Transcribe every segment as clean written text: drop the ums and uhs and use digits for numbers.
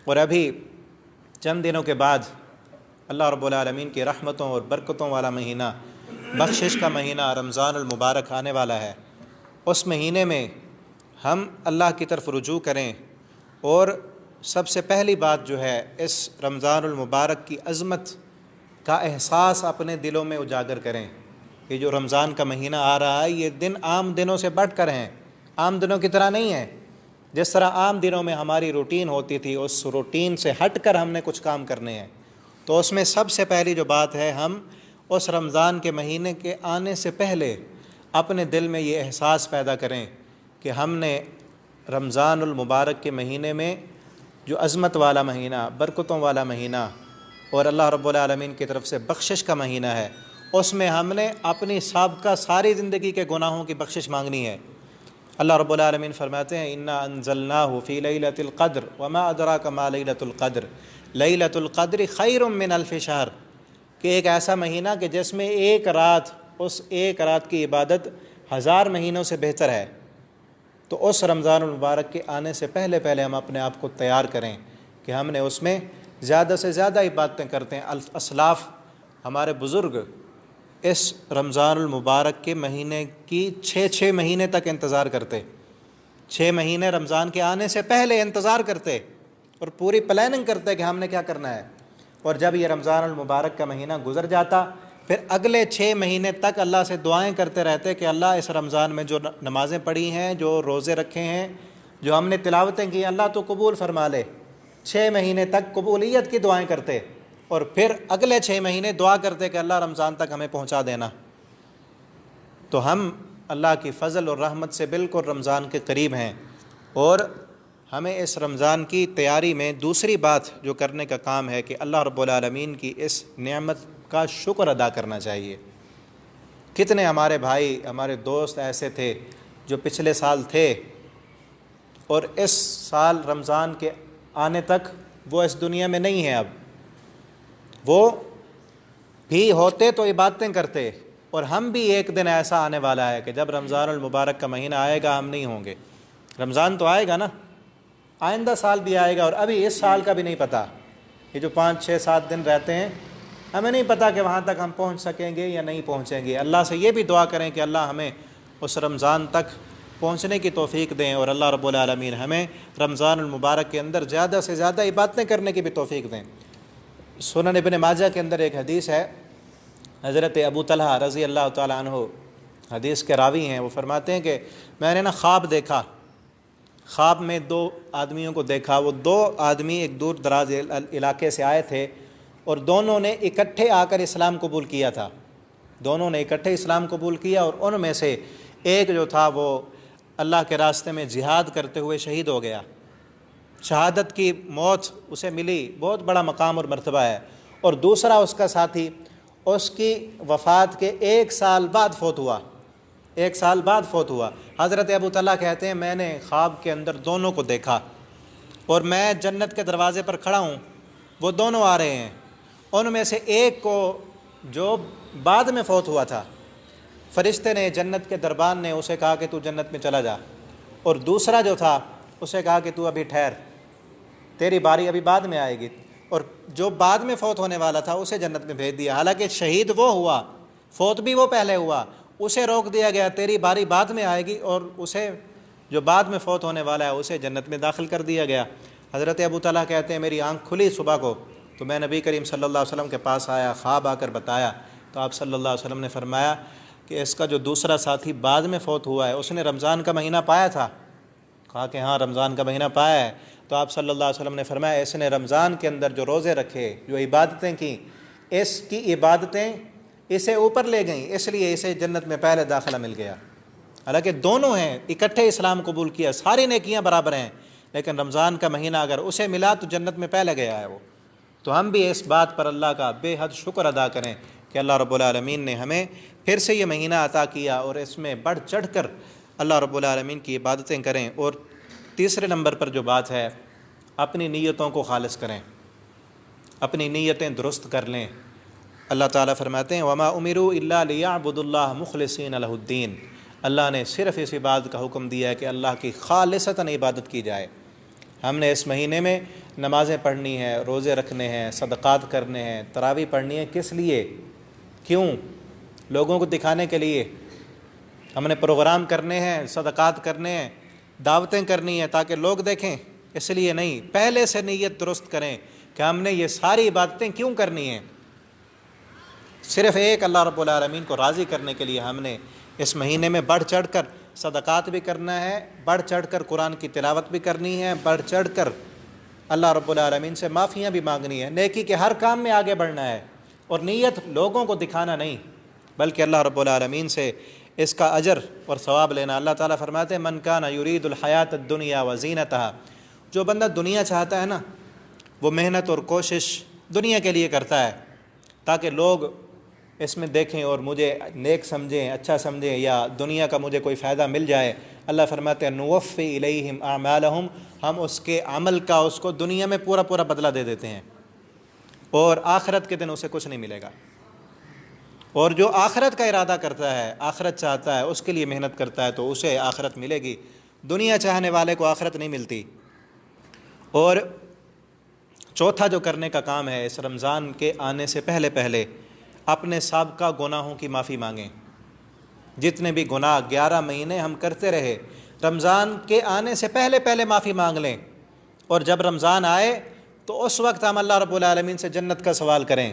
اور ابھی چند دنوں کے بعد اللہ رب العالمین کی رحمتوں اور برکتوں والا مہینہ، بخشش کا مہینہ رمضان المبارک آنے والا ہے۔ اس مہینے میں ہم اللہ کی طرف رجوع کریں، اور سب سے پہلی بات جو ہے اس رمضان المبارک کی عظمت کا احساس اپنے دلوں میں اجاگر کریں کہ جو رمضان کا مہینہ آ رہا ہے یہ دن عام دنوں سے بڑھ کر ہیں، عام دنوں کی طرح نہیں ہے۔ جس طرح عام دنوں میں ہماری روٹین ہوتی تھی، اس روٹین سے ہٹ کر ہم نے کچھ کام کرنے ہیں، تو اس میں سب سے پہلی جو بات ہے، ہم اس رمضان کے مہینے کے آنے سے پہلے اپنے دل میں یہ احساس پیدا کریں کہ ہم نے رمضان المبارک کے مہینے میں جو عظمت والا مہینہ، برکتوں والا مہینہ اور اللہ رب العالمین کی طرف سے بخشش کا مہینہ ہے، اس میں ہم نے اپنی سابقہ ساری زندگی کے گناہوں کی بخشش مانگنی ہے۔ اللہ رب العالمین فرماتے ہیں انا انزلناہ فی لیلۃ القدر وما ادراک ما لیلۃ القدر لیلۃ القدر خیر من الف شہر، کہ ایک ایسا مہینہ کہ جس میں ایک رات، اس ایک رات کی عبادت 1000 مہینوں سے بہتر ہے۔ تو اس رمضان المبارک کے آنے سے پہلے ہم اپنے آپ کو تیار کریں کہ ہم نے اس میں زیادہ سے زیادہ عبادتیں کرتے ہیں۔ اسلاف، ہمارے بزرگ اس رمضان المبارک کے مہینے کی 6 مہینے تک انتظار کرتے، 6 مہینے رمضان کے آنے سے پہلے انتظار کرتے اور پوری پلاننگ کرتے کہ ہم نے کیا کرنا ہے۔ اور جب یہ رمضان المبارک کا مہینہ گزر جاتا، پھر اگلے 6 مہینے تک اللہ سے دعائیں کرتے رہتے کہ اللہ اس رمضان میں جو نمازیں پڑھی ہیں، جو روزے رکھے ہیں، جو ہم نے تلاوتیں کی، اللہ تو قبول فرما لے۔ 6 مہینے تک قبولیت کی دعائیں کرتے، اور پھر اگلے 6 مہینے دعا کرتے کہ اللہ رمضان تک ہمیں پہنچا دینا۔ تو ہم اللہ کی فضل اور رحمت سے بالکل رمضان کے قریب ہیں، اور ہمیں اس رمضان کی تیاری میں دوسری بات جو کرنے کا کام ہے کہ اللہ رب العالمین کی اس نعمت کا شکر ادا کرنا چاہیے۔ کتنے ہمارے بھائی، ہمارے دوست ایسے تھے جو پچھلے سال تھے اور اس سال رمضان کے آنے تک وہ اس دنیا میں نہیں ہیں، اب وہ بھی ہوتے تو عبادتیں کرتے، اور ہم بھی ایک دن ایسا آنے والا ہے کہ جب رمضان المبارک کا مہینہ آئے گا ہم نہیں ہوں گے۔ رمضان تو آئے گا نا، آئندہ سال بھی آئے گا، اور ابھی اس سال کا بھی نہیں پتہ۔ یہ جو 5 6 7 دن رہتے ہیں، ہمیں نہیں پتہ کہ وہاں تک ہم پہنچ سکیں گے یا نہیں پہنچیں گے۔ اللہ سے یہ بھی دعا کریں کہ اللہ ہمیں اس رمضان تک پہنچنے کی توفیق دیں، اور اللہ رب العالمین ہمیں رمضان المبارک کے اندر زیادہ سے زیادہ عبادتیں کرنے کی بھی توفیق دیں۔ سنن ابن ماجہ کے اندر ایک حدیث ہے، حضرت ابو طلحہ رضی اللہ تعالیٰ عنہ حدیث کے راوی ہیں، وہ فرماتے ہیں کہ میں نے خواب دیکھا، خواب میں 2 آدمیوں کو دیکھا۔ وہ 2 آدمی ایک دور دراز علاقے سے آئے تھے، اور دونوں نے اکٹھے آ کر اسلام قبول کیا تھا، دونوں نے اکٹھے اسلام قبول کیا، اور ان میں سے ایک جو تھا وہ اللہ کے راستے میں جہاد کرتے ہوئے شہید ہو گیا، شہادت کی موت اسے ملی، بہت بڑا مقام اور مرتبہ ہے۔ اور دوسرا اس کا ساتھی اس کی وفات کے 1 سال بعد فوت ہوا، 1 سال بعد فوت ہوا۔ حضرت ابو طلحہ کہتے ہیں میں نے خواب کے اندر دونوں کو دیکھا، اور میں جنت کے دروازے پر کھڑا ہوں، وہ دونوں آ رہے ہیں۔ ان میں سے ایک کو جو بعد میں فوت ہوا تھا، فرشتے نے، جنت کے دربان نے اسے کہا کہ تو جنت میں چلا جا، اور دوسرا جو تھا اسے کہا کہ تو ابھی ٹھہر، تیری باری ابھی بعد میں آئے گی۔ اور جو بعد میں فوت ہونے والا تھا اسے جنت میں بھیج دیا، حالانکہ شہید وہ ہوا، فوت بھی وہ پہلے ہوا، اسے روک دیا گیا تیری باری بعد میں آئے گی، اور اسے جو بعد میں فوت ہونے والا ہے اسے جنت میں داخل کر دیا گیا۔ حضرت ابو طلحہ کہتے ہیں میری آنکھ کھلی صبح کو، تو میں نبی کریم صلی اللہ علیہ وسلم کے پاس آیا، خواب آ کر بتایا، تو آپ صلی اللہ علیہ وسلم نے فرمایا کہ اس کا جو دوسرا ساتھی بعد میں فوت ہوا ہے اس نے رمضان کا مہینہ پایا تھا؟ کہا کہ ہاں رمضان کا مہینہ پایا ہے۔ تو آپ صلی اللہ علیہ وسلم نے فرمایا اس نے رمضان کے اندر جو روزے رکھے، جو عبادتیں کی، اس کی عبادتیں اسے اوپر لے گئیں، اس لیے اسے جنت میں پہلے داخلہ مل گیا۔ حالانکہ دونوں ہیں، اکٹھے اسلام قبول کیا، ساری نیکیاں برابر ہیں، لیکن رمضان کا مہینہ اگر اسے ملا تو جنت میں پہلے گیا ہے وہ۔ تو ہم بھی اس بات پر اللہ کا بے حد شکر ادا کریں کہ اللہ رب العالمین نے ہمیں پھر سے یہ مہینہ عطا کیا، اور اس میں بڑھ چڑھ کر اللہ رب العالمین کی عبادتیں کریں۔ اور تیسرے نمبر پر جو بات ہے، اپنی نیتوں کو خالص کریں، اپنی نیتیں درست کر لیں۔ اللہ تعالیٰ فرماتے ہیں وَمَا أُمِرُوا إِلَّا لِيَعْبُدُوا اللَّهَ مُخْلِصِينَ لَهُ الدِّينَ، اللہ نے صرف اس بات کا حکم دیا ہے کہ اللہ کی خالصتاً عبادت کی جائے، ہم نے اس مہینے میں نمازیں پڑھنی ہیں، روزے رکھنے ہیں، صدقات کرنے ہیں، تراویح پڑھنی ہے۔ کس لیے؟ کیوں؟ لوگوں کو دکھانے کے لیے؟ ہم نے پروگرام کرنے ہیں، صدقات کرنے ہیں، دعوتیں کرنی ہیں تاکہ لوگ دیکھیں؟ اس لیے نہیں۔ پہلے سے نیت درست کریں کہ ہم نے یہ ساری عبادتیں کیوں کرنی ہیں۔ صرف ایک اللہ رب العالمین کو راضی کرنے کے لیے ہم نے اس مہینے میں بڑھ چڑھ کر صدقات بھی کرنا ہے، بڑھ چڑھ کر قرآن کی تلاوت بھی کرنی ہے، بڑھ چڑھ کر اللہ رب العالمین سے معافیاں بھی مانگنی ہے، نیکی کے ہر کام میں آگے بڑھنا ہے، اور نیت لوگوں کو دکھانا نہیں بلکہ اللہ رب العالمین سے اس کا اجر اور ثواب لینا۔ اللہ تعالیٰ فرماتے ہیں من کان یرید الحیات الدنیا وزینتہا، جو بندہ دنیا چاہتا ہے نا، وہ محنت اور کوشش دنیا کے لیے کرتا ہے تاکہ لوگ اس میں دیکھیں اور مجھے نیک سمجھیں، اچھا سمجھیں، یا دنیا کا مجھے کوئی فائدہ مل جائے۔ اللہ فرماتے ہیں نوفی الیہم اعمالہم، ہم اس کے عمل کا اس کو دنیا میں پورا پورا بدلہ دے دیتے ہیں، اور آخرت کے دن اسے کچھ نہیں ملے گا۔ اور جو آخرت کا ارادہ کرتا ہے، آخرت چاہتا ہے، اس کے لیے محنت کرتا ہے تو اسے آخرت ملے گی۔ دنیا چاہنے والے کو آخرت نہیں ملتی۔ اور چوتھا جو کرنے کا کام ہے، اس رمضان کے آنے سے پہلے پہلے اپنے سابقہ گناہوں کی معافی مانگیں۔ جتنے بھی گناہ 11 مہینے ہم کرتے رہے، رمضان کے آنے سے پہلے پہلے معافی مانگ لیں، اور جب رمضان آئے تو اس وقت ہم اللہ رب العالمین سے جنت کا سوال کریں،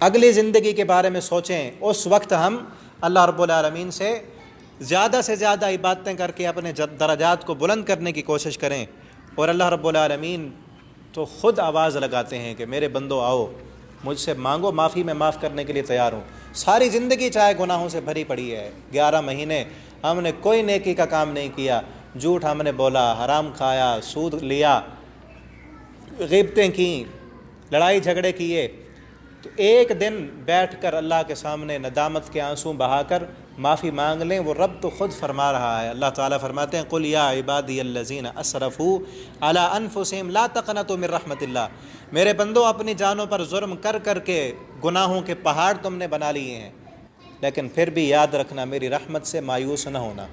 اگلی زندگی کے بارے میں سوچیں۔ اس وقت ہم اللہ رب العالمین سے زیادہ عبادتیں کر کے اپنے درجات کو بلند کرنے کی کوشش کریں، اور اللہ رب العالمین تو خود آواز لگاتے ہیں کہ میرے بندو آؤ، مجھ سے مانگو معافی، میں معاف کرنے کے لیے تیار ہوں۔ ساری زندگی چاہے گناہوں سے بھری پڑی ہے، 11 مہینے ہم نے کوئی نیکی کا کام نہیں کیا، جھوٹ ہم نے بولا، حرام کھایا، سود لیا، غیبتیں کیں، لڑائی جھگڑے کیے، تو ایک دن بیٹھ کر اللہ کے سامنے ندامت کے آنسو بہا کر معافی مانگ لیں۔ وہ رب تو خود فرما رہا ہے، اللہ تعالیٰ فرماتے ہیں قل یا عبادی الذین اسرفوا علی انفسہم لا تقنطوا من رحمت اللہ، میرے بندو اپنی جانوں پر ظلم کر کر کے گناہوں کے پہاڑ تم نے بنا لیے ہیں، لیکن پھر بھی یاد رکھنا میری رحمت سے مایوس نہ ہونا۔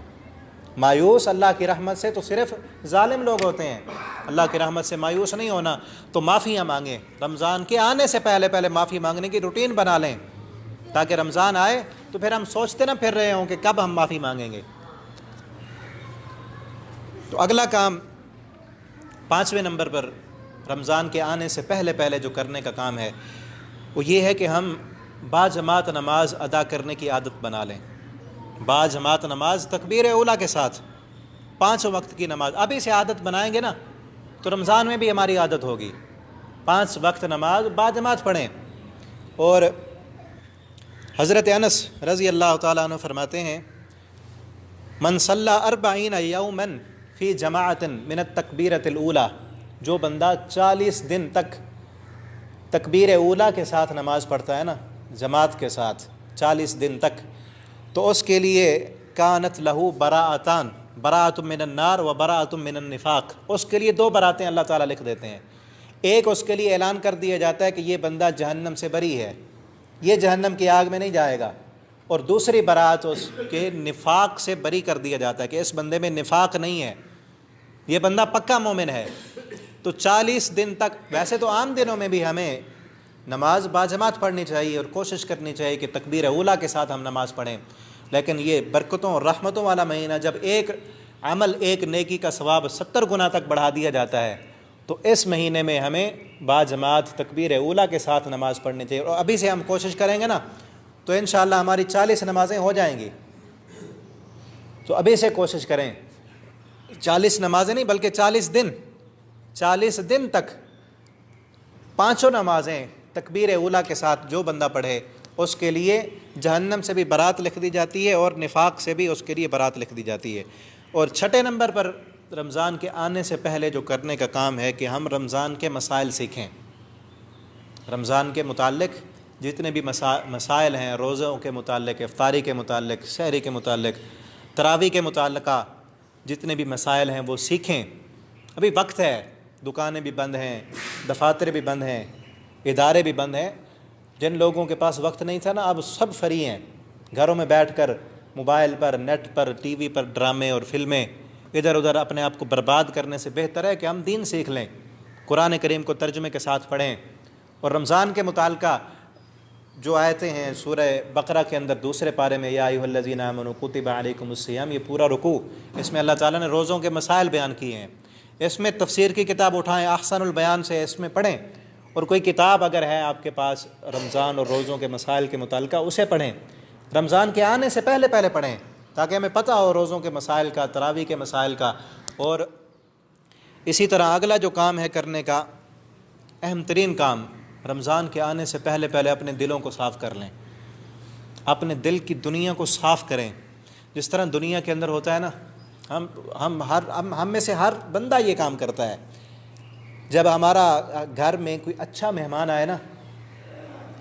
مایوس اللہ کی رحمت سے تو صرف ظالم لوگ ہوتے ہیں، اللہ کی رحمت سے مایوس نہیں ہونا۔ تو معافیاں مانگیں، رمضان کے آنے سے پہلے پہلے معافی مانگنے کی روٹین بنا لیں تاکہ رمضان آئے تو پھر ہم سوچتے نہ پھر رہے ہوں کہ کب ہم معافی مانگیں گے۔ تو اگلا کام 5ویں نمبر پر رمضان کے آنے سے پہلے پہلے جو کرنے کا کام ہے وہ یہ ہے کہ ہم باجماعت نماز ادا کرنے کی عادت بنا لیں۔ باجماعت نماز تکبیر اولیٰ کے ساتھ 5 وقت کی نماز، ابھی سے عادت بنائیں گے نا تو رمضان میں بھی ہماری عادت ہوگی، 5 وقت نماز باجماعت پڑھیں۔ اور حضرت انس رضی اللہ تعالیٰ عنہ فرماتے ہیں من صلی 40 یوما فی جماعت من التکبیرۃ الاولیٰ، جو بندہ 40 دن تک تکبیر اولیٰ کے ساتھ نماز پڑھتا ہے نا، جماعت کے ساتھ 40 دن تک، تو اس کے لیے کانت لہو براءتان، براءت من النار و براءت من النفاق، اس کے لیے 2 براتیں اللہ تعالیٰ لکھ دیتے ہیں۔ ایک اس کے لیے اعلان کر دیا جاتا ہے کہ یہ بندہ جہنم سے بری ہے، یہ جہنم کی آگ میں نہیں جائے گا، اور دوسری برات اس کے نفاق سے بری کر دیا جاتا ہے کہ اس بندے میں نفاق نہیں ہے، یہ بندہ پکا مومن ہے۔ تو 40 دن تک، ویسے تو عام دنوں میں بھی ہمیں نماز باجماعت پڑھنی چاہیے اور کوشش کرنی چاہیے کہ تکبیر اولیٰ کے ساتھ ہم نماز پڑھیں، لیکن یہ برکتوں اور رحمتوں والا مہینہ جب ایک عمل، ایک نیکی کا ثواب 70 گنا تک بڑھا دیا جاتا ہے، تو اس مہینے میں ہمیں باجماعت تکبیر اولیٰ کے ساتھ نماز پڑھنی چاہیے۔ اور ابھی سے ہم کوشش کریں گے نا تو انشاءاللہ ہماری 40 نمازیں ہو جائیں گی۔ تو ابھی سے کوشش کریں، 40 نمازیں نہیں بلکہ 40 دن تک 5 نمازیں تکبیر اولیٰ کے ساتھ جو بندہ پڑھے اس کے لیے جہنم سے بھی برات لکھ دی جاتی ہے اور نفاق سے بھی اس کے لیے برات لکھ دی جاتی ہے۔ اور 6 نمبر پر رمضان کے آنے سے پہلے جو کرنے کا کام ہے کہ ہم رمضان کے مسائل سیکھیں۔ رمضان کے متعلق جتنے بھی مسائل ہیں، روزوں کے متعلق، افطاری کے متعلق، سحری کے متعلق، تراویح کے متعلقہ جتنے بھی مسائل ہیں وہ سیکھیں۔ ابھی وقت ہے، دکانیں بھی بند ہیں، دفاتر بھی بند ہیں، ادارے بھی بند ہیں۔ جن لوگوں کے پاس وقت نہیں تھا نا، اب سب فری ہیں، گھروں میں بیٹھ کر موبائل پر، نیٹ پر، ٹی وی پر ڈرامے اور فلمیں ادھر ادھر اپنے آپ کو برباد کرنے سے بہتر ہے کہ ہم دین سیکھ لیں، قرآن کریم کو ترجمے کے ساتھ پڑھیں۔ اور رمضان کے متعلقہ جو آیتیں ہیں سورہ بقرہ کے اندر دوسرے پارے میں، یا ایھا الذین آمنوا کتب علیکم الصیام، یہ پورا رکوع اس میں اللہ تعالیٰ نے روزوں کے مسائل بیان کیے ہیں۔ اس میں تفسیر کی کتاب اٹھائیں، احسن البیان سے اس میں پڑھیں، اور کوئی کتاب اگر ہے آپ کے پاس رمضان اور روزوں کے مسائل کے متعلقہ اسے پڑھیں، رمضان کے آنے سے پہلے پڑھیں تاکہ ہمیں پتہ ہو روزوں کے مسائل کا، تراویح کے مسائل کا۔ اور اسی طرح اگلا جو کام ہے کرنے کا، اہم ترین کام، رمضان کے آنے سے پہلے اپنے دلوں کو صاف کر لیں، اپنے دل کی دنیا کو صاف کریں۔ جس طرح دنیا کے اندر ہوتا ہے نا، ہم میں سے ہر بندہ یہ کام کرتا ہے، جب ہمارا گھر میں کوئی اچھا مہمان آئے نا،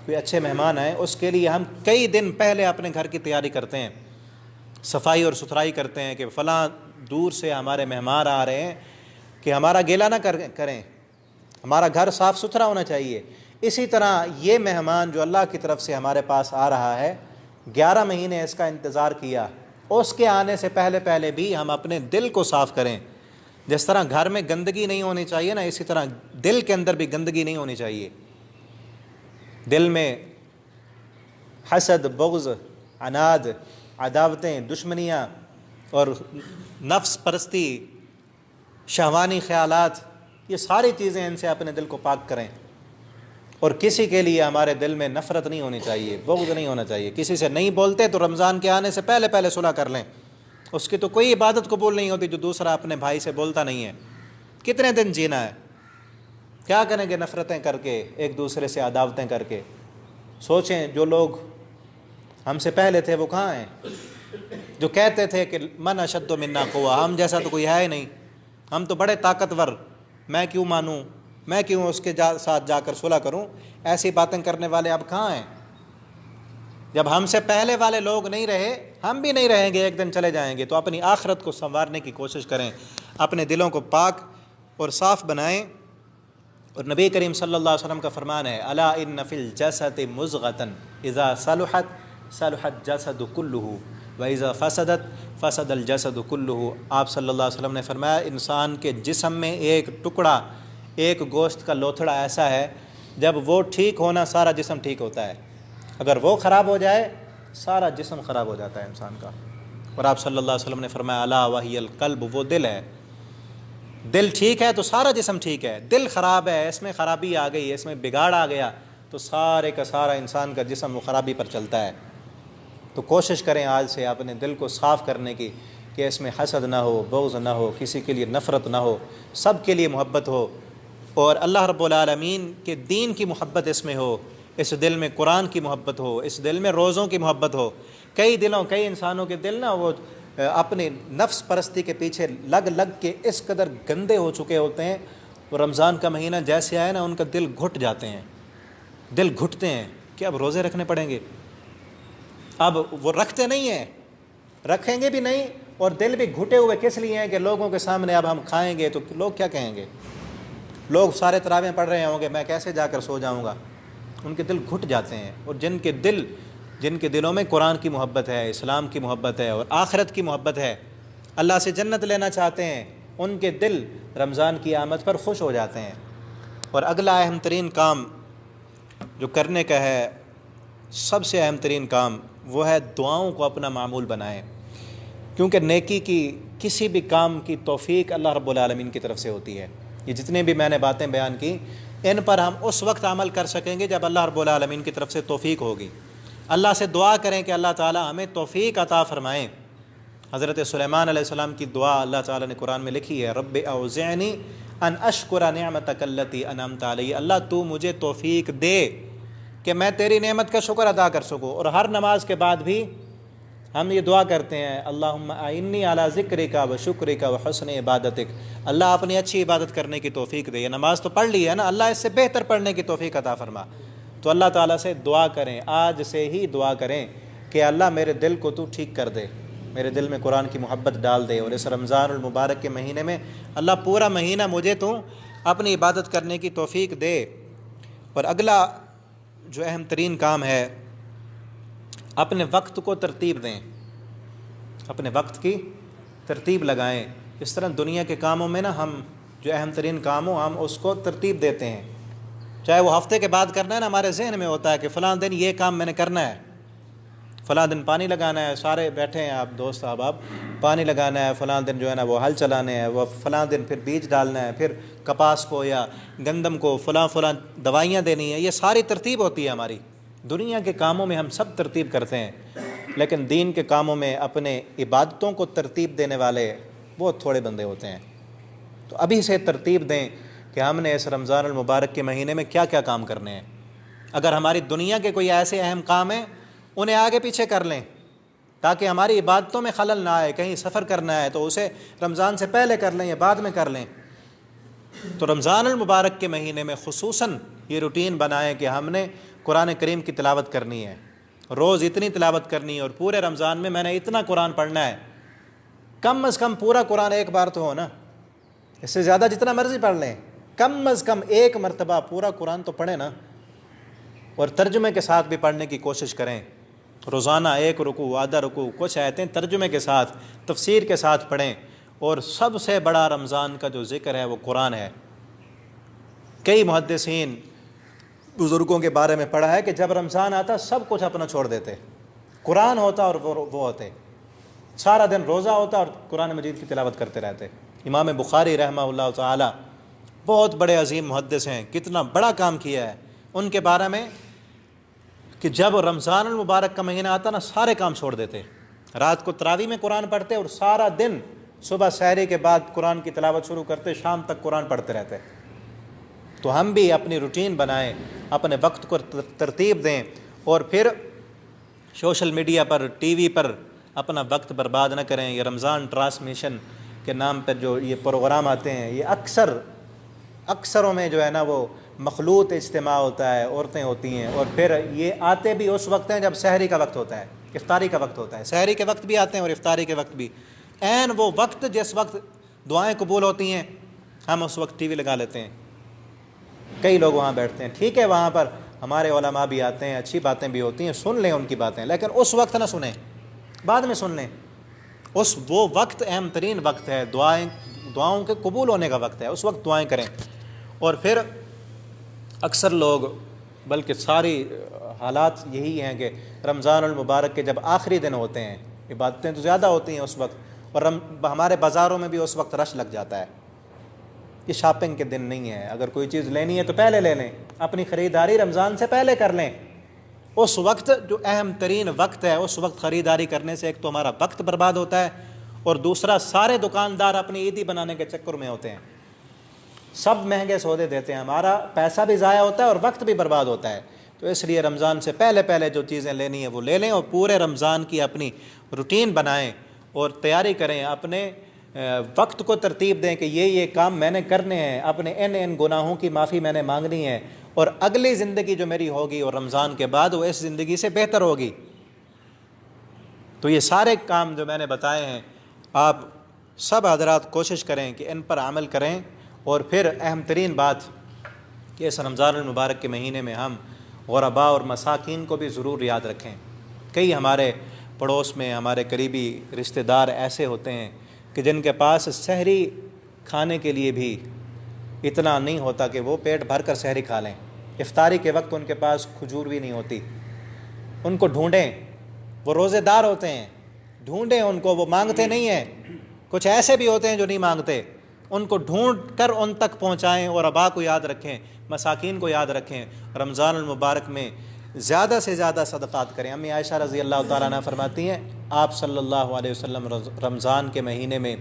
کوئی اچھے مہمان آئے، اس کے لیے ہم کئی دن پہلے اپنے گھر کی تیاری کرتے ہیں، صفائی اور ستھرائی کرتے ہیں کہ فلاں دور سے ہمارے مہمان آ رہے ہیں کہ ہمارا گیلا نہ کریں، ہمارا گھر صاف ستھرا ہونا چاہیے۔ اسی طرح یہ مہمان جو اللہ کی طرف سے ہمارے پاس آ رہا ہے، 11 مہینے اس کا انتظار کیا، اس کے آنے سے پہلے بھی ہم اپنے دل کو صاف کریں۔ جس طرح گھر میں گندگی نہیں ہونی چاہیے نا، اسی طرح دل کے اندر بھی گندگی نہیں ہونی چاہیے۔ دل میں حسد، بغض، عناد، عداوتیں، دشمنیاں اور نفس پرستی، شہوانی خیالات، یہ ساری چیزیں، ان سے اپنے دل کو پاک کریں۔ اور کسی کے لیے ہمارے دل میں نفرت نہیں ہونی چاہیے، بغض نہیں ہونا چاہیے۔ کسی سے نہیں بولتے تو رمضان کے آنے سے پہلے صلح کر لیں۔ اس کی تو کوئی عبادت قبول نہیں ہوتی جو دوسرا اپنے بھائی سے بولتا نہیں ہے۔ کتنے دن جینا ہے؟ کیا کریں گے نفرتیں کر کے، ایک دوسرے سے عداوتیں کر کے؟ سوچیں، جو لوگ ہم سے پہلے تھے وہ کہاں ہیں؟ جو کہتے تھے کہ من اشد منا قوہ، ہم جیسا تو کوئی ہے ہی نہیں، ہم تو بڑے طاقتور، میں کیوں مانوں، میں کیوں اس کے ساتھ جا کر صلح کروں، ایسی باتیں کرنے والے اب کہاں ہیں؟ جب ہم سے پہلے والے لوگ نہیں رہے، ہم بھی نہیں رہیں گے، ایک دن چلے جائیں گے۔ تو اپنی آخرت کو سنوارنے کی کوشش کریں، اپنے دلوں کو پاک اور صاف بنائیں۔ اور نبی کریم صلی اللہ علیہ وسلم کا فرمان ہے، الا ان فی الجسد مضغۃ اذا صلحت صلح الجسد کلہ واذا فسدت فسد الجسد کلہ۔ آپ صلی اللہ علیہ وسلم نے فرمایا، انسان کے جسم میں ایک ٹکڑا، ایک گوشت کا لوتھڑا ایسا ہے، جب وہ ٹھیک ہونا سارا جسم ٹھیک ہوتا ہے، اگر وہ خراب ہو جائے سارا جسم خراب ہو جاتا ہے انسان کا۔ اور آپ صلی اللہ علیہ وسلم نے فرمایا، الا وہی القلب، وہ دل ہے، دل ٹھیک ہے تو سارا جسم ٹھیک ہے، دل خراب ہے، اس میں خرابی آ گئی، اس میں بگاڑ آ گیا تو سارے کا سارا انسان کا جسم وہ خرابی پر چلتا ہے۔ تو کوشش کریں آج سے اپنے دل کو صاف کرنے کی، کہ اس میں حسد نہ ہو، بغض نہ ہو، کسی کے لیے نفرت نہ ہو، سب کے لیے محبت ہو، اور اللہ رب العالمین کے دین کی محبت اس میں ہو، اس دل میں قرآن کی محبت ہو، اس دل میں روزوں کی محبت ہو۔ کئی انسانوں کے دل نا وہ اپنے نفس پرستی کے پیچھے لگ کے اس قدر گندے ہو چکے ہوتے ہیں، وہ رمضان کا مہینہ جیسے آئے نا ان کا دل گھٹ جاتے ہیں، دل گھٹتے ہیں کہ اب روزے رکھنے پڑیں گے۔ اب وہ رکھتے نہیں ہیں، رکھیں گے بھی نہیں، اور دل بھی گھٹے ہوئے کس لیے ہیں کہ لوگوں کے سامنے اب ہم کھائیں گے تو لوگ کیا کہیں گے، لوگ سارے تراویح پڑھ رہے ہوں گے، میں کیسے جا کر سو جاؤں گا۔ ان کے دل گھٹ جاتے ہیں۔ اور جن کے دلوں میں قرآن کی محبت ہے، اسلام کی محبت ہے اور آخرت کی محبت ہے، اللہ سے جنت لینا چاہتے ہیں، ان کے دل رمضان کی آمد پر خوش ہو جاتے ہیں۔ اور اگلا اہم ترین کام جو کرنے کا ہے، سب سے اہم ترین کام، وہ ہے دعاؤں کو اپنا معمول بنائیں، کیونکہ نیکی کی کسی بھی کام کی توفیق اللہ رب العالمین کی طرف سے ہوتی ہے۔ یہ جتنے بھی میں نے باتیں بیان کی، ان پر ہم اس وقت عمل کر سکیں گے جب اللہ رب العالمین کی طرف سے توفیق ہوگی۔ اللہ سے دعا کریں کہ اللہ تعالی ہمیں توفیق عطا فرمائیں۔ حضرت سلیمان علیہ السلام کی دعا اللہ تعالی نے قرآن میں لکھی ہے، رب اوزعنی ان اشکر نعمتک التی انعمت علی، اللہ تو مجھے توفیق دے کہ میں تیری نعمت کا شکر ادا کر سکوں۔ اور ہر نماز کے بعد بھی ہم یہ دعا کرتے ہیں، اللہم اعنی علی ذکرک و شکرک و حسن عبادتک، اللہ اپنی اچھی عبادت کرنے کی توفیق دے۔ یہ نماز تو پڑھ لی ہے نا، اللہ اس سے بہتر پڑھنے کی توفیق عطا فرما۔ تو اللہ تعالیٰ سے دعا کریں، آج سے ہی دعا کریں کہ اللہ میرے دل کو تو ٹھیک کر دے، میرے دل میں قرآن کی محبت ڈال دے، اور اس رمضان المبارک کے مہینے میں اللہ پورا مہینہ مجھے تو اپنی عبادت کرنے کی توفیق دے۔ اور اگلا جو اہم ترین کام ہے، اپنے وقت کو ترتیب دیں، اپنے وقت کی ترتیب لگائیں۔ اس طرح دنیا کے کاموں میں نا ہم جو اہم ترین کام ہو ہم اس کو ترتیب دیتے ہیں، چاہے وہ ہفتے کے بعد کرنا ہے نا، ہمارے ذہن میں ہوتا ہے کہ فلاں دن یہ کام میں نے کرنا ہے، فلاں دن پانی لگانا ہے، سارے بیٹھے ہیں آپ دوست احباب، پانی لگانا ہے، فلاں دن جو ہے نا وہ ہل چلانے ہے، وہ فلاں دن پھر بیج ڈالنا ہے، پھر کپاس کو یا گندم کو فلاں دوائیاں دینی ہیں، یہ ساری ترتیب ہوتی ہے ہماری۔ دنیا کے کاموں میں ہم سب ترتیب کرتے ہیں، لیکن دین کے کاموں میں اپنے عبادتوں کو ترتیب دینے والے بہت تھوڑے بندے ہوتے ہیں۔ تو ابھی سے ترتیب دیں کہ ہم نے اس رمضان المبارک کے مہینے میں کیا کیا کام کرنے ہیں۔ اگر ہماری دنیا کے کوئی ایسے اہم کام ہیں انہیں آگے پیچھے کر لیں تاکہ ہماری عبادتوں میں خلل نہ آئے، کہیں سفر کرنا ہے تو اسے رمضان سے پہلے کر لیں یا بعد میں کر لیں۔ تو رمضان المبارک کے مہینے میں خصوصاً یہ روٹین بنائیں کہ ہم نے قرآن کریم کی تلاوت کرنی ہے، روز اتنی تلاوت کرنی ہے، اور پورے رمضان میں میں نے اتنا قرآن پڑھنا ہے، کم از کم پورا قرآن ایک بار تو ہو نا، اس سے زیادہ جتنا مرضی پڑھ لیں، کم از کم ایک مرتبہ پورا قرآن تو پڑھیں نا، اور ترجمے کے ساتھ بھی پڑھنے کی کوشش کریں۔ روزانہ ایک رکوع آدھا رکوع کچھ آیتیں ترجمے کے ساتھ تفسیر کے ساتھ پڑھیں۔ اور سب سے بڑا رمضان کا جو ذکر ہے وہ قرآن ہے۔ کئی محدثین بزرگوں کے بارے میں پڑھا ہے کہ جب رمضان آتا سب کچھ اپنا چھوڑ دیتے، قرآن ہوتا اور وہ ہوتے، سارا دن روزہ ہوتا اور قرآن مجید کی تلاوت کرتے رہتے۔ امام بخاری رحمہ اللہ تعالی بہت بڑے عظیم محدث ہیں، کتنا بڑا کام کیا ہے ان کے بارے میں کہ جب رمضان المبارک کا مہینہ آتا نا سارے کام چھوڑ دیتے، رات کو تراویح میں قرآن پڑھتے اور سارا دن صبح سحری کے بعد قرآن کی تلاوت شروع کرتے، شام تک قرآن پڑھتے رہتے۔ تو ہم بھی اپنی روٹین بنائیں، اپنے وقت کو ترتیب دیں، اور پھر سوشل میڈیا پر ٹی وی پر اپنا وقت برباد نہ کریں۔ یہ رمضان ٹرانسمیشن کے نام پر جو یہ پروگرام آتے ہیں، یہ اکثروں میں جو ہے نا وہ مخلوط اجتماع ہوتا ہے، عورتیں ہوتی ہیں، اور پھر یہ آتے بھی اس وقت ہیں جب سحری کا وقت ہوتا ہے، افطاری کا وقت ہوتا ہے، سحری کے وقت بھی آتے ہیں اور افطاری کے وقت بھی، عین وہ وقت جس وقت دعائیں قبول ہوتی ہیں ہم اس وقت ٹی وی لگا لیتے ہیں، کئی لوگ وہاں بیٹھتے ہیں۔ ٹھیک ہے، وہاں پر ہمارے علماء بھی آتے ہیں، اچھی باتیں بھی ہوتی ہیں، سن لیں ان کی باتیں، لیکن اس وقت نہ سنیں، بعد میں سن لیں۔ وہ وقت اہم ترین وقت ہے، دعاؤں کے قبول ہونے کا وقت ہے، اس وقت دعائیں کریں۔ اور پھر اکثر لوگ بلکہ ساری حالات یہی ہیں کہ رمضان المبارک کے جب آخری دن ہوتے ہیں عبادتیں تو زیادہ ہوتی ہیں اس وقت، اور ہمارے بازاروں میں بھی اس وقت رش لگ جاتا ہے۔ یہ شاپنگ کے دن نہیں ہے، اگر کوئی چیز لینی ہے تو پہلے لے لیں، اپنی خریداری رمضان سے پہلے کر لیں۔ اس وقت جو اہم ترین وقت ہے اس وقت خریداری کرنے سے ایک تو ہمارا وقت برباد ہوتا ہے، اور دوسرا سارے دکاندار اپنی عیدی بنانے کے چکر میں ہوتے ہیں، سب مہنگے سودے دیتے ہیں، ہمارا پیسہ بھی ضائع ہوتا ہے اور وقت بھی برباد ہوتا ہے۔ تو اس لیے رمضان سے پہلے جو چیزیں لینی ہیں وہ لے لیں، اور پورے رمضان کی اپنی روٹین بنائیں اور تیاری کریں، اپنے وقت کو ترتیب دیں کہ یہ کام میں نے کرنے ہیں، اپنے ان گناہوں کی معافی میں نے مانگنی ہے، اور اگلی زندگی جو میری ہوگی اور رمضان کے بعد وہ اس زندگی سے بہتر ہوگی۔ تو یہ سارے کام جو میں نے بتائے ہیں آپ سب حضرات کوشش کریں کہ ان پر عمل کریں۔ اور پھر اہم ترین بات کہ اس رمضان المبارک کے مہینے میں ہم غرباء اور مساکین کو بھی ضرور یاد رکھیں۔ کئی ہمارے پڑوس میں ہمارے قریبی رشتہ دار ایسے ہوتے ہیں کہ جن کے پاس سحری کھانے کے لیے بھی اتنا نہیں ہوتا کہ وہ پیٹ بھر کر سحری کھا لیں، افطاری کے وقت ان کے پاس کھجور بھی نہیں ہوتی۔ ان کو ڈھونڈیں، وہ روزے دار ہوتے ہیں، ڈھونڈیں ان کو، وہ مانگتے نہیں ہیں، کچھ ایسے بھی ہوتے ہیں جو نہیں مانگتے، ان کو ڈھونڈ کر ان تک پہنچائیں، اور غرباء کو یاد رکھیں، مساکین کو یاد رکھیں۔ رمضان المبارک میں زیادہ سے زیادہ صدقات کریں۔ امی عائشہ رضی اللہ تعالیٰ عنہ فرماتی ہیں آپ صلی اللہ علیہ وسلم رمضان کے مہینے میں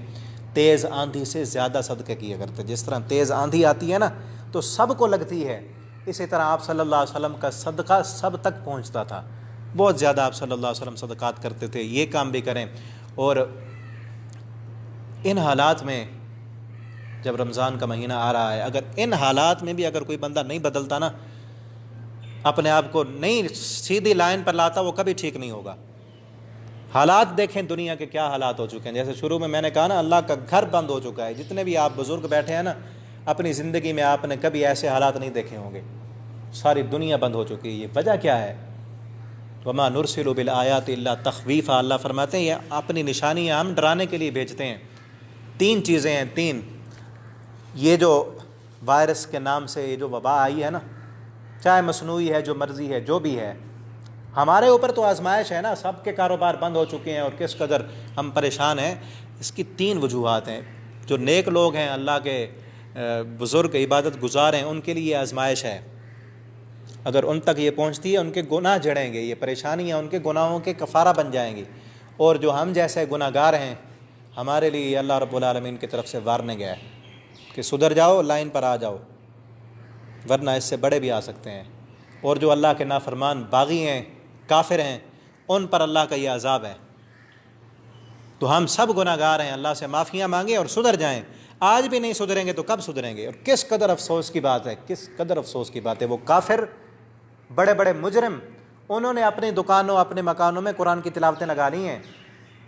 تیز آندھی سے زیادہ صدقے کیا کرتے، جس طرح تیز آندھی آتی ہے نا تو سب کو لگتی ہے، اسی طرح آپ صلی اللہ علیہ وسلم کا صدقہ سب تک پہنچتا تھا، بہت زیادہ آپ صلی اللہ علیہ وسلم صدقات کرتے تھے۔ یہ کام بھی کریں۔ اور ان حالات میں جب رمضان کا مہینہ آ رہا ہے، اگر ان حالات میں بھی اگر کوئی بندہ نہیں بدلتا نا، اپنے آپ کو نہیں سیدھی لائن پر لاتا، وہ کبھی ٹھیک نہیں ہوگا۔ حالات دیکھیں دنیا کے کیا حالات ہو چکے ہیں، جیسے شروع میں نے کہا نا اللہ کا گھر بند ہو چکا ہے۔ جتنے بھی آپ بزرگ بیٹھے ہیں نا، اپنی زندگی میں آپ نے کبھی ایسے حالات نہیں دیکھے ہوں گے، ساری دنیا بند ہو چکی ہے۔ یہ وجہ کیا ہے؟ وما نرسل بالآیات الا تخویفا، اللہ فرماتے ہیں یہ اپنی نشانیاں ہم ڈرانے کے لیے بھیجتے ہیں۔ تین چیزیں ہیں، تین. یہ جو وائرس کے نام سے یہ جو وبا آئی ہے نا، چاہے مصنوعی ہے، جو مرضی ہے، جو بھی ہے، ہمارے اوپر تو آزمائش ہے نا. سب کے کاروبار بند ہو چکے ہیں اور کس قدر ہم پریشان ہیں. اس کی تین وجوہات ہیں. جو نیک لوگ ہیں، اللہ کے بزرگ عبادت گزار ہیں، ان کے لیے یہ آزمائش ہے. اگر ان تک یہ پہنچتی ہے، ان کے گناہ جڑیں گے، یہ پریشانیاں ان کے گناہوں کے کفارہ بن جائیں گی. اور جو ہم جیسے گناہ گار ہیں، ہمارے لیے اللہ رب العالمین کی طرف سے وارننگ ہے کہ سدھر جاؤ، لائن پر آ جاؤ، ورنہ اس سے بڑے بھی آ سکتے ہیں. اور جو اللہ کے نافرمان باغی ہیں، کافر ہیں، ان پر اللہ کا یہ عذاب ہے. تو ہم سب گناہ گار ہیں، اللہ سے معافیاں مانگیں اور سدھر جائیں. آج بھی نہیں سدھریں گے تو کب سدھریں گے؟ اور کس قدر افسوس کی بات ہے، کس قدر افسوس کی بات ہے. وہ کافر، بڑے بڑے مجرم، انہوں نے اپنی دکانوں، اپنے مکانوں میں قرآن کی تلاوتیں لگا لی ہیں.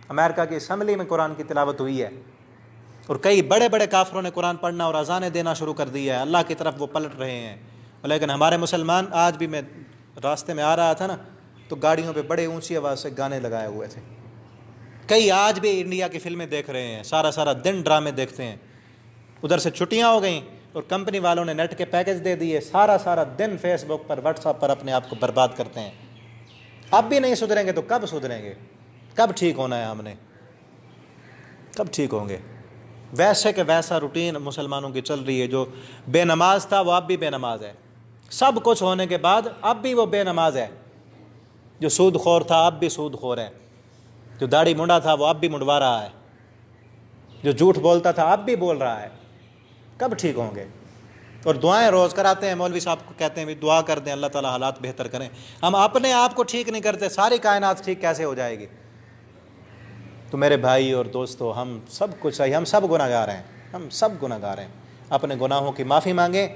امریکہ کی اسمبلی میں قرآن کی تلاوت ہوئی ہے، اور کئی بڑے بڑے کافروں نے قرآن پڑھنا اور اذانیں دینا شروع کر دی ہے. اللہ کی طرف وہ پلٹ رہے ہیں. لیکن ہمارے مسلمان، آج بھی میں راستے میں آ رہا تھا نا، تو گاڑیوں پہ بڑے اونچی آواز سے گانے لگائے ہوئے تھے. کئی آج بھی انڈیا کی فلمیں دیکھ رہے ہیں، سارا سارا دن ڈرامے دیکھتے ہیں. ادھر سے چھٹیاں ہو گئیں اور کمپنی والوں نے نیٹ کے پیکج دے دیے، سارا سارا دن فیس بک پر، واٹس ایپ پر اپنے آپ کو برباد کرتے ہیں. اب بھی نہیں سدھریں گے تو کب سدھریں گے؟ کب ٹھیک ہونا ہے ہم نے؟ کب ٹھیک ہوں گے؟ ویسے کہ ویسا روٹین مسلمانوں کی چل رہی ہے. جو بے نماز تھا وہ اب بھی بے نماز ہے، سب کچھ ہونے کے بعد اب بھی وہ بے نماز ہے. جو سود خور تھا اب بھی سود خور ہے، جو داڑھی منڈا تھا وہ اب بھی منڈوا رہا ہے، جو جھوٹ بولتا تھا اب بھی بول رہا ہے. کب ٹھیک ہوں گے؟ اور دعائیں روز کراتے ہیں، مولوی صاحب کو کہتے ہیں بھی دعا کر دیں اللہ تعالیٰ حالات بہتر کریں. ہم اپنے آپ کو ٹھیک نہیں کرتے، ساری کائنات ٹھیک کیسے ہو جائے گی؟ تو میرے بھائی اور دوستو، ہم سب کچھ صحیح، ہم سب گناہ گار ہیں، ہم سب گناہ گار ہیں. اپنے گناہوں کی معافی مانگیں.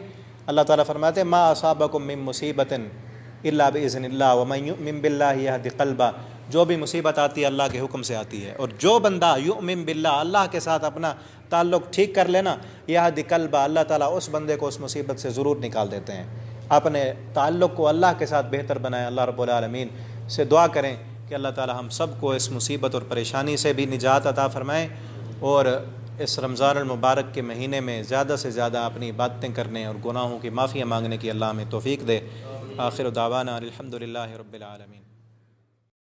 اللہ تعالیٰ فرماتے ہیں ما اصابکم من مصیبت الا باذن اللہ ومن یؤمن باللہ یہد قلبہ. جو بھی مصیبت آتی ہے اللہ کے حکم سے آتی ہے، اور جو بندہ یؤمن باللہ، اللہ کے ساتھ اپنا تعلق ٹھیک کر لینا، یہد قلبہ، اللہ تعالیٰ اس بندے کو اس مصیبت سے ضرور نکال دیتے ہیں. اپنے تعلق کو اللہ کے ساتھ بہتر بنائیں. اللہ رب العالمین سے دعا کریں کہ اللہ تعالیٰ ہم سب کو اس مصیبت اور پریشانی سے بھی نجات عطا فرمائیں، اور اس رمضان المبارک کے مہینے میں زیادہ سے زیادہ اپنی عبادتیں کرنے اور گناہوں کی معافیاں مانگنے کی اللہ ہمیں توفیق دے. آخر دعوانا الحمدللہ رب العالمین.